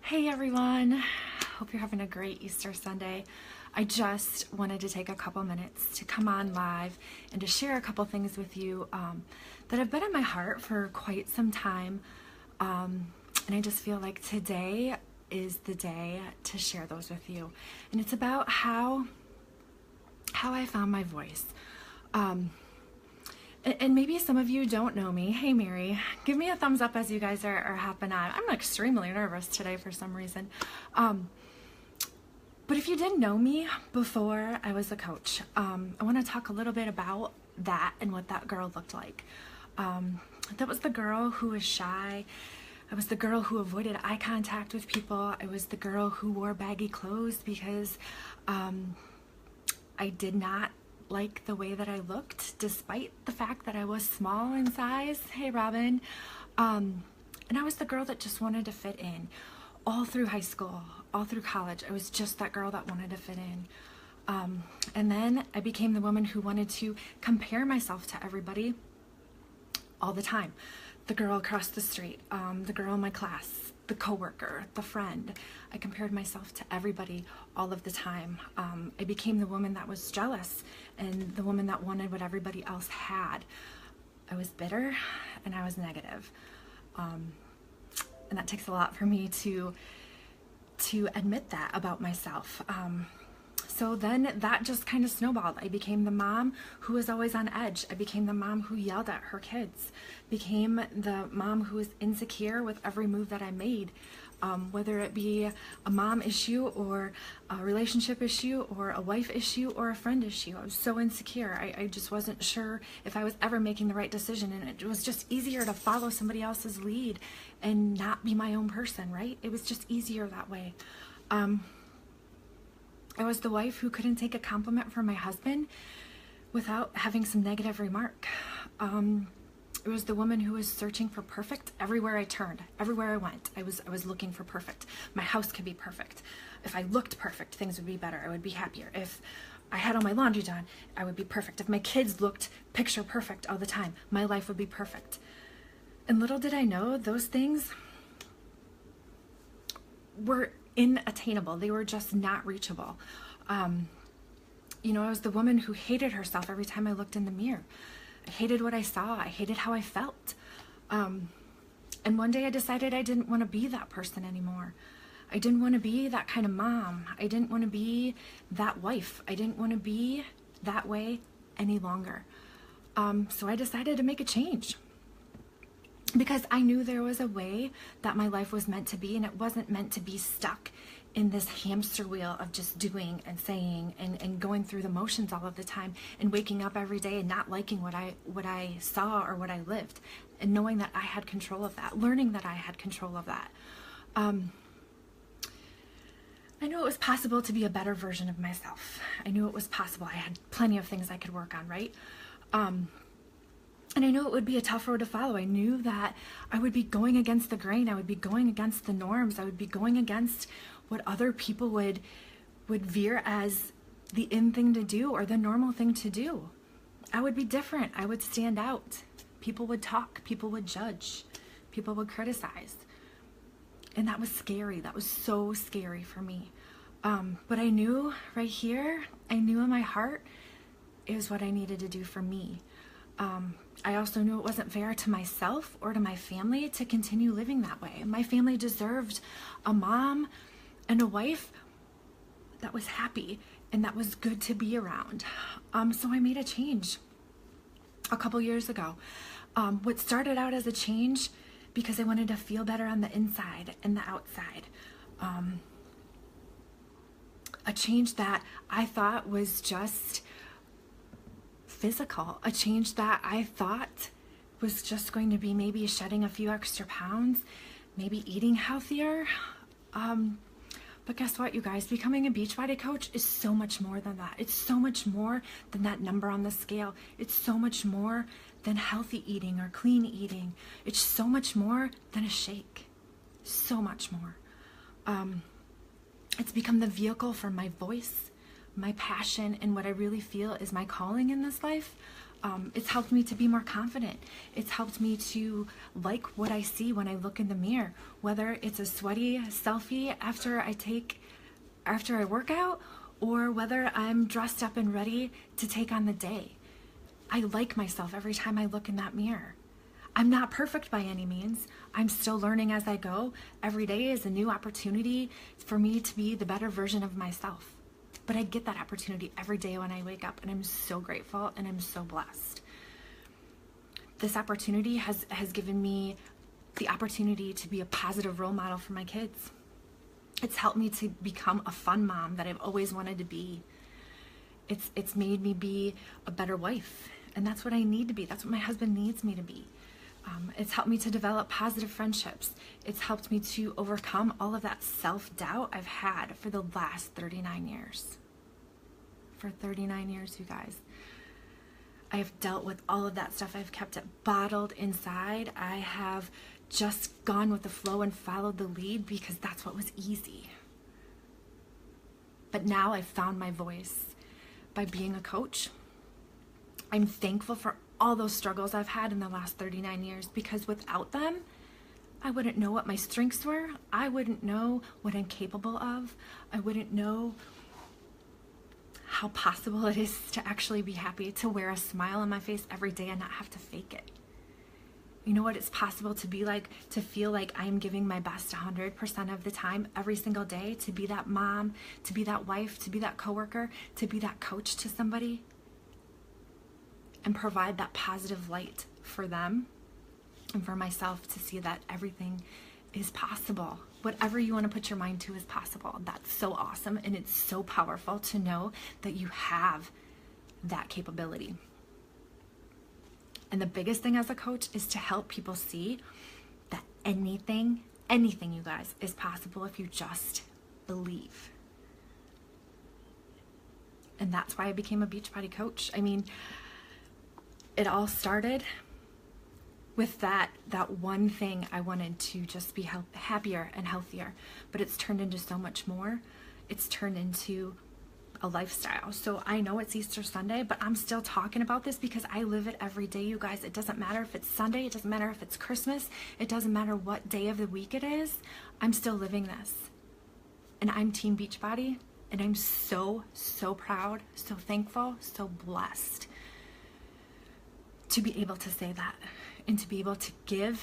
Hey everyone, hope you're having a great Easter Sunday. I just wanted to take a couple minutes to come on live and to share a couple things with you that have been in my heart for quite some time. And I just feel like today is the day to share those with you. And it's about how I found my voice. And maybe some of you don't know me. Hey, Mary, give me a thumbs up as you guys are hopping on. I'm extremely nervous today for some reason. But if you didn't know me before I was a coach, I want to talk a little bit about that and what that girl looked like. That was the girl who was shy. I was the girl who avoided eye contact with people. I was the girl who wore baggy clothes because I did not like the way that I looked, despite the fact that I was small in size. Hey, Robin. And I was the girl that just wanted to fit in. All through high school, all through college, I was just that girl that wanted to fit in. And then I became the woman who wanted to compare myself to everybody all the time. The girl across the street, the girl in my class, the coworker, the friend. I compared myself to everybody all of the time. I became the woman that was jealous and the woman that wanted what everybody else had. I was bitter and I was negative. And that takes a lot for me to admit that about myself. So then that just kind of snowballed. I became the mom who was always on edge. I became the mom who yelled at her kids. Became the mom who was insecure with every move that I made. Whether it be a mom issue or a relationship issue or a wife issue or a friend issue. I was so insecure. I just wasn't sure if I was ever making the right decision, and it was just easier to follow somebody else's lead and not be my own person, right? It was just easier that way. I was the wife who couldn't take a compliment from my husband without having some negative remark. It was the woman who was searching for perfect everywhere I turned, everywhere I went. I was looking for perfect. My house could be perfect. If I looked perfect, things would be better. I would be happier. If I had all my laundry done, I would be perfect. If my kids looked picture perfect all the time, my life would be perfect. And little did I know, those things were inattainable. They were just not reachable. I was the woman who hated herself every time I looked in the mirror. I hated what I saw. I hated how I felt. And one day I decided I didn't want to be that person anymore. I didn't want to be that kind of mom. I didn't want to be that wife. I didn't want to be that way any longer. So I decided to make a change. Because I knew there was a way that my life was meant to be, and it wasn't meant to be stuck in this hamster wheel of just doing and saying and going through the motions all of the time and waking up every day and not liking what I saw or what I lived, and knowing that I had control of that, learning that I had control of that. I knew it was possible to be a better version of myself. I knew it was possible. I had plenty of things I could work on, right? And I knew it would be a tough road to follow. I knew that I would be going against the grain. I would be going against the norms. I would be going against what other people would veer as the in thing to do or the normal thing to do. I would be different. I would stand out. People would talk. People would judge. People would criticize. And that was scary. That was so scary for me. But I knew right here, I knew in my heart, it was what I needed to do for me. I also knew it wasn't fair to myself or to my family to continue living that way. My family deserved a mom and a wife that was happy and that was good to be around. So I made a change a couple years ago. What started out as a change because I wanted to feel better on the inside and the outside. A change that I thought was just physical, a change that I thought was just going to be maybe shedding a few extra pounds, maybe eating healthier. But guess what, you guys? Becoming a Beachbody coach is so much more than that. It's so much more than that number on the scale. It's so much more than healthy eating or clean eating. It's so much more than a shake. So much more. It's become the vehicle for my voice, my passion, and what I really feel is my calling in this life. It's helped me to be more confident. It's helped me to like what I see when I look in the mirror, whether it's a sweaty selfie after I work out, or whether I'm dressed up and ready to take on the day. I like myself every time I look in that mirror. I'm not perfect by any means. I'm still learning as I go. Every day is a new opportunity for me to be the better version of myself. But I get that opportunity every day when I wake up, and I'm so grateful and I'm so blessed. This opportunity has given me the opportunity to be a positive role model for my kids. It's helped me to become a fun mom that I've always wanted to be. It's made me be a better wife, and that's what I need to be. That's what my husband needs me to be. It's helped me to develop positive friendships. It's helped me to overcome all of that self-doubt I've had for the last 39 years. For 39 years, you guys. I have dealt with all of that stuff. I've kept it bottled inside. I have just gone with the flow and followed the lead because that's what was easy. But now I've found my voice by being a coach. I'm thankful for all those struggles I've had in the last 39 years, because without them, I wouldn't know what my strengths were. I wouldn't know what I'm capable of. I wouldn't know how possible it is to actually be happy, to wear a smile on my face every day and not have to fake it. You know what it's possible to be like, to feel like I'm giving my best 100% of the time, every single day, to be that mom, to be that wife, to be that coworker, to be that coach to somebody, and provide that positive light for them and for myself, to see that everything is possible. Whatever you want to put your mind to is possible. That's so awesome, and it's so powerful to know that you have that capability. And the biggest thing as a coach is to help people see that anything, you guys, is possible if you just believe. And that's why I became a Beachbody coach. I mean, it all started with that one thing. I wanted to just be happier and healthier, but it's turned into so much more. It's turned into a lifestyle. So I know it's Easter Sunday, but I'm still talking about this because I live it every day, you guys. It doesn't matter if it's Sunday, it doesn't matter if it's Christmas, it doesn't matter what day of the week it is. I'm still living this. And I'm Team Beachbody, and I'm so proud, so thankful, so blessed to be able to say that, and to be able to give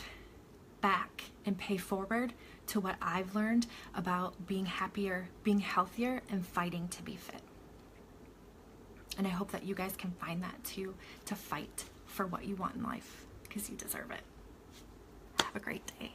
back and pay forward to what I've learned about being happier, being healthier, and fighting to be fit. And I hope that you guys can find that too, to fight for what you want in life, because you deserve it. Have a great day.